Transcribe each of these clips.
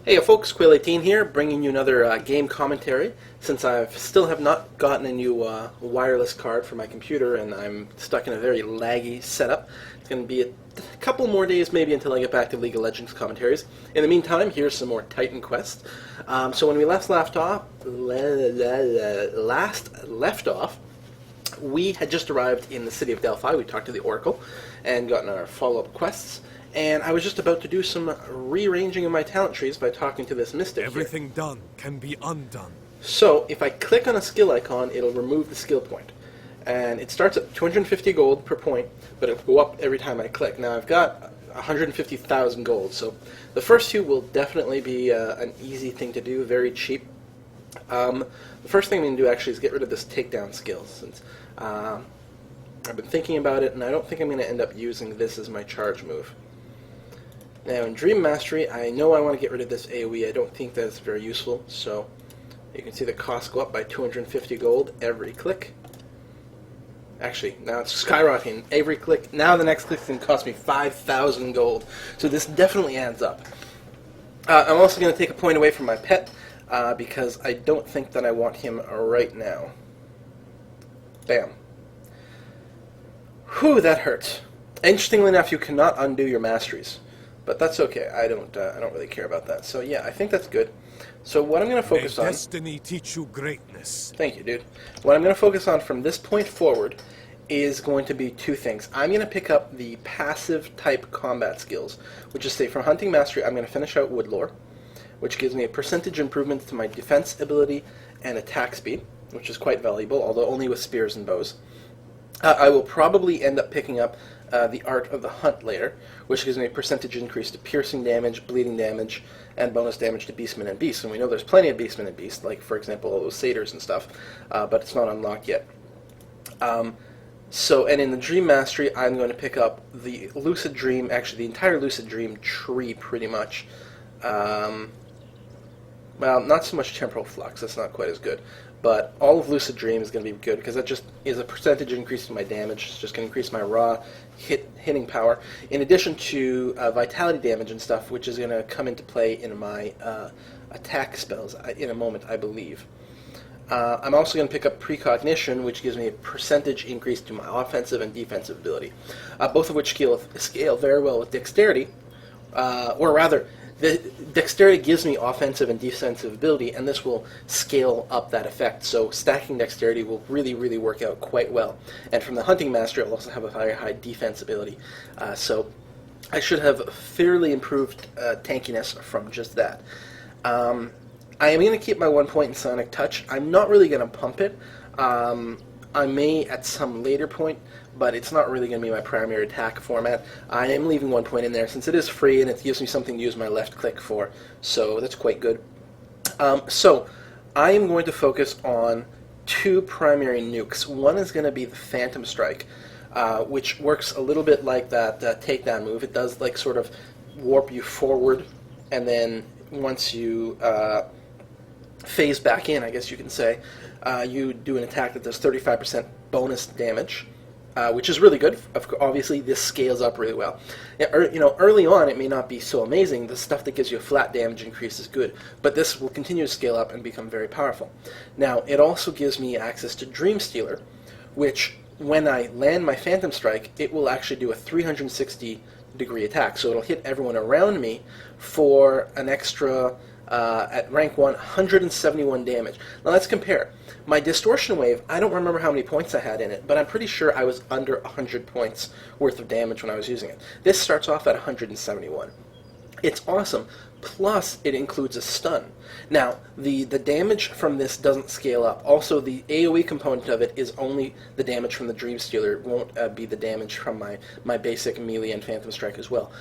Hey folks, Quill18 here, bringing you another game commentary. Since I still have not gotten a new wireless card for my computer and I'm stuck in a very laggy setup, it's going to be a couple more days maybe until I get back to League of Legends commentaries. In the meantime, here's some more Titan quests. So when we last left off, we had just arrived in the city of Delphi. We talked to the Oracle and gotten our follow-up quests. And I was just about to do some rearranging of my talent trees by talking to this mystic Everything done can be undone. So if I click on a skill icon, it'll remove the skill point. And it starts at 250 gold per point, but it'll go up every time I click. Now I've got 150,000 gold, so the first two will definitely be an easy thing to do, very cheap. The first thing I'm going to do actually is get rid of this takedown skill, since I've been thinking about it, and I don't think I'm going to end up using this as my charge move. Now in Dream Mastery, I know I want to get rid of this AoE. I don't think that's very useful, so you can see the costs go up by 250 gold every click. Actually, now it's skyrocketing every click. Now the next click can cost me 5,000 gold, so this definitely adds up. I'm also going to take a point away from my pet, because I don't think that I want him right now. Bam. Whew, that hurts. Interestingly enough, you cannot undo your masteries. But that's okay. I don't really care about that. So yeah, I think that's good. So what I'm going to focus on... May destiny teach you greatness. Thank you, dude. What I'm going to focus on from this point forward is going to be two things. I'm going to pick up the passive type combat skills, which is, say, from Hunting Mastery, I'm going to finish out Woodlore, which gives me a percentage improvement to my defense ability and attack speed, which is quite valuable, although only with spears and bows. I will probably end up picking up the Art of the Hunt later, which gives me a percentage increase to piercing damage, bleeding damage, and bonus damage to Beastmen and Beasts. And we know there's plenty of Beastmen and Beasts, like, for example, all those satyrs and stuff, but it's not unlocked yet. And in the Dream Mastery, I'm going to pick up the Lucid Dream, actually the entire Lucid Dream tree, pretty much. Well, not so much Temporal Flux, that's not quite as good. But all of Lucid Dream is going to be good, because that just is a percentage increase in my damage. It's just going to increase my raw hitting power, in addition to vitality damage and stuff, which is going to come into play in my attack spells in a moment, I believe. I'm also going to pick up Precognition, which gives me a percentage increase to my offensive and defensive ability, both of which scale very well with Dexterity, or rather, the Dexterity gives me offensive and defensive ability, and this will scale up that effect. So stacking Dexterity will really, really work out quite well. And from the Hunting Master, it will also have a very high defense ability. So I should have fairly improved tankiness from just that. I am going to keep my 1 point in Sonic Touch. I'm not really going to pump it. I may at some later point, but it's not really going to be my primary attack format. I am leaving 1 point in there since it is free and it gives me something to use my left click for, so that's quite good. So I am going to focus on two primary nukes. One is going to be the Phantom Strike, which works a little bit like that takedown move. It does like sort of warp you forward, and then once you phase back in, I guess you can say, you do an attack that does 35% bonus damage, which is really good. Obviously, this scales up really well. Early on, it may not be so amazing. The stuff that gives you a flat damage increase is good, but this will continue to scale up and become very powerful. Now, it also gives me access to Dream Stealer, which, when I land my Phantom Strike, it will actually do a 360-degree attack. So it'll hit everyone around me for an extra... at rank 1, 171 damage. Now let's compare. My Distortion Wave, I don't remember how many points I had in it, but I'm pretty sure I was under 100 points worth of damage when I was using it. This starts off at 171. It's awesome. Plus, it includes a stun. Now, the damage from this doesn't scale up. Also, the AoE component of it is only the damage from the Dream Stealer. It won't be the damage from my basic melee and Phantom Strike as well.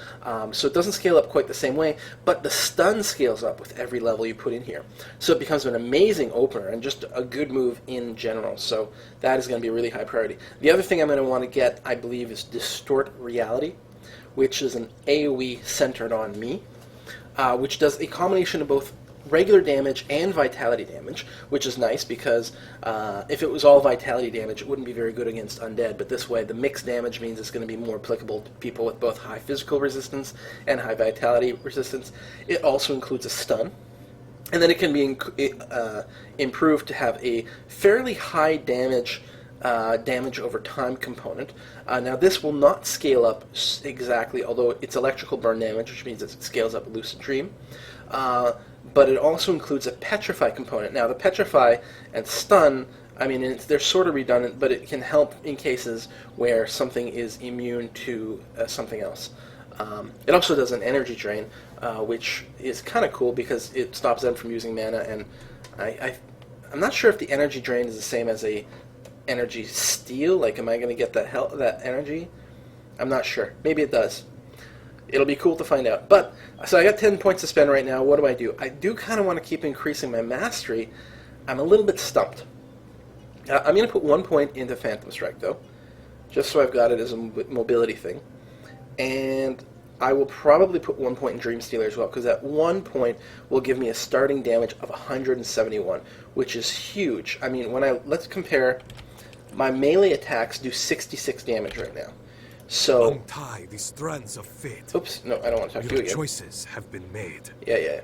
So it doesn't scale up quite the same way, but the stun scales up with every level you put in here. So it becomes an amazing opener and just a good move in general. So that is going to be a really high priority. The other thing I'm going to want to get, I believe, is Distort Reality, which is an AoE centered on me. Which does a combination of both regular damage and vitality damage, which is nice because if it was all vitality damage, it wouldn't be very good against undead, but this way the mixed damage means it's going to be more applicable to people with both high physical resistance and high vitality resistance. It also includes a stun, and then it can be improved to have a fairly high damage over time component. Now this will not scale up exactly, although it's electrical burn damage, which means it scales up Lucid Dream. But it also includes a petrify component. Now the petrify and stun, I mean, they're sort of redundant, but it can help in cases where something is immune to something else. It also does an energy drain, which is kind of cool because it stops them from using mana, and I'm not sure if the energy drain is the same as a energy steal. Like, am I going to get that energy? I'm not sure. Maybe it does. It'll be cool to find out. But, so I got 10 points to spend right now. What do? I do kind of want to keep increasing my mastery. I'm a little bit stumped. I'm going to put 1 point into Phantom Strike, though, just so I've got it as a mobility thing. And I will probably put 1 point in Dream Stealer as well, because that 1 point will give me a starting damage of 171, which is huge. I mean, let's compare. My melee attacks do 66 damage right now. So untie the strands of fate. Oops, no, I don't want to talk to you again. Your choices have been made. Yeah.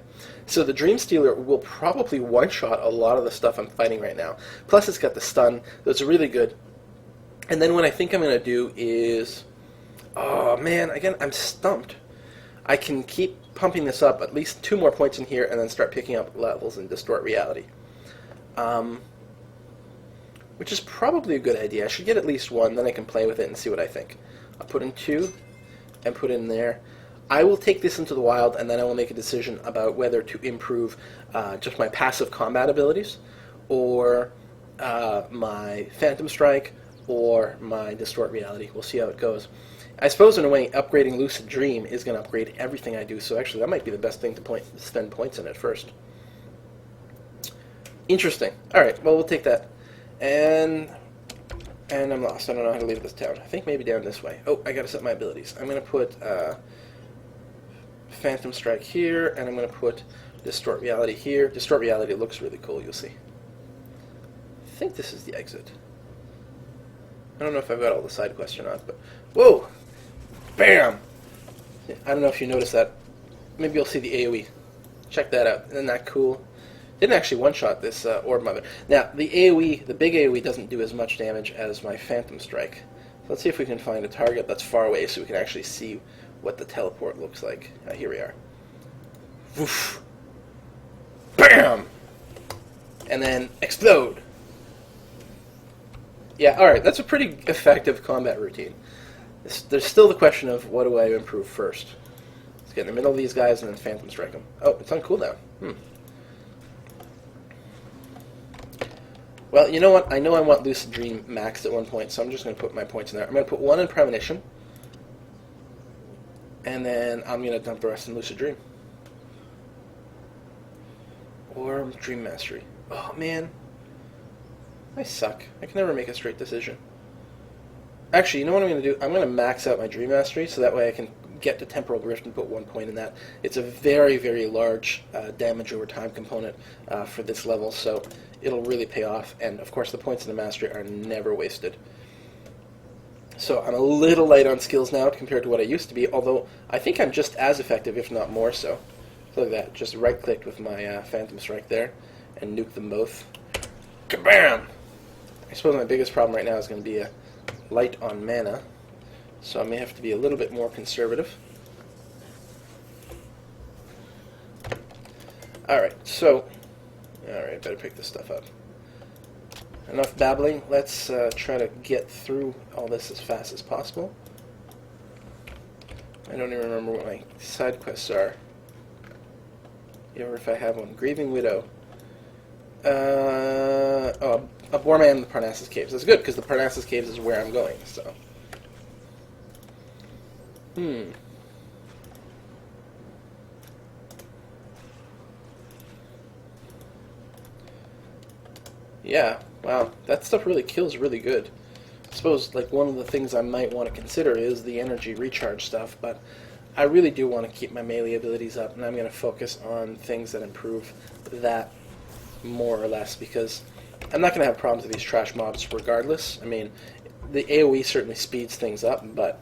So the Dream Stealer will probably one-shot a lot of the stuff I'm fighting right now. Plus it's got the stun, so it's really good. And then what I think I'm going to do is... Oh, man, again, I'm stumped. I can keep pumping this up, at least 2 more points in here, and then start picking up levels and Distort Reality. Which is probably a good idea. I should get at least 1, then I can play with it and see what I think. I'll put in 2 and put in there. I will take this into the wild, and then I will make a decision about whether to improve just my passive combat abilities, or my Phantom Strike, or my Distort Reality. We'll see how it goes. I suppose, in a way, upgrading Lucid Dream is going to upgrade everything I do, so actually that might be the best thing to spend points in at first. Interesting. Alright, well, we'll take that. And I'm lost. I don't know how to leave this town. I think maybe down this way. Oh, I gotta set my abilities. I'm gonna put Phantom Strike here, and I'm gonna put Distort Reality here. Distort Reality looks really cool, you'll see. I think this is the exit. I don't know if I've got all the side quests or not, but... Whoa! Bam! I don't know if you noticed that. Maybe you'll see the AoE. Check that out. Isn't that cool? Didn't actually one-shot this Orb Mother. Now, the AoE, the big AoE, doesn't do as much damage as my Phantom Strike. So let's see if we can find a target that's far away so we can actually see what the teleport looks like. Here we are. Woof! Bam! And then explode! Yeah, alright, that's a pretty effective combat routine. There's still the question of what do I improve first. Let's get in the middle of these guys and then Phantom Strike them. Oh, it's on cooldown. Well, you know what? I know I want Lucid Dream maxed at 1 point, so I'm just going to put my points in there. I'm going to put 1 in Premonition, and then I'm going to dump the rest in Lucid Dream. Or Dream Mastery. Oh, man. I suck. I can never make a straight decision. Actually, you know what I'm going to do? I'm going to max out my Dream Mastery, so that way I can get to Temporal Rift and put 1 point in that. It's a very, very large damage over time component for this level, so it'll really pay off. And, of course, the points in the Mastery are never wasted. So I'm a little light on skills now compared to what I used to be, although I think I'm just as effective, if not more so. Look at that. Just right-clicked with my Phantom Strike there and nuke them both. Kabam! I suppose my biggest problem right now is going to be light on mana, so I may have to be a little bit more conservative. Alright, so... Alright, better pick this stuff up. Enough babbling. Let's try to get through all this as fast as possible. I don't even remember what my side quests are. Or if I have one. Grieving Widow. Oh, a Boreman in the Parnassus Caves. That's good, because the Parnassus Caves is where I'm going, so... Yeah, wow, that stuff really kills really good. I suppose, like, one of the things I might want to consider is the energy recharge stuff, but I really do want to keep my melee abilities up, and I'm going to focus on things that improve that more or less, because I'm not going to have problems with these trash mobs regardless. I mean, the AoE certainly speeds things up, but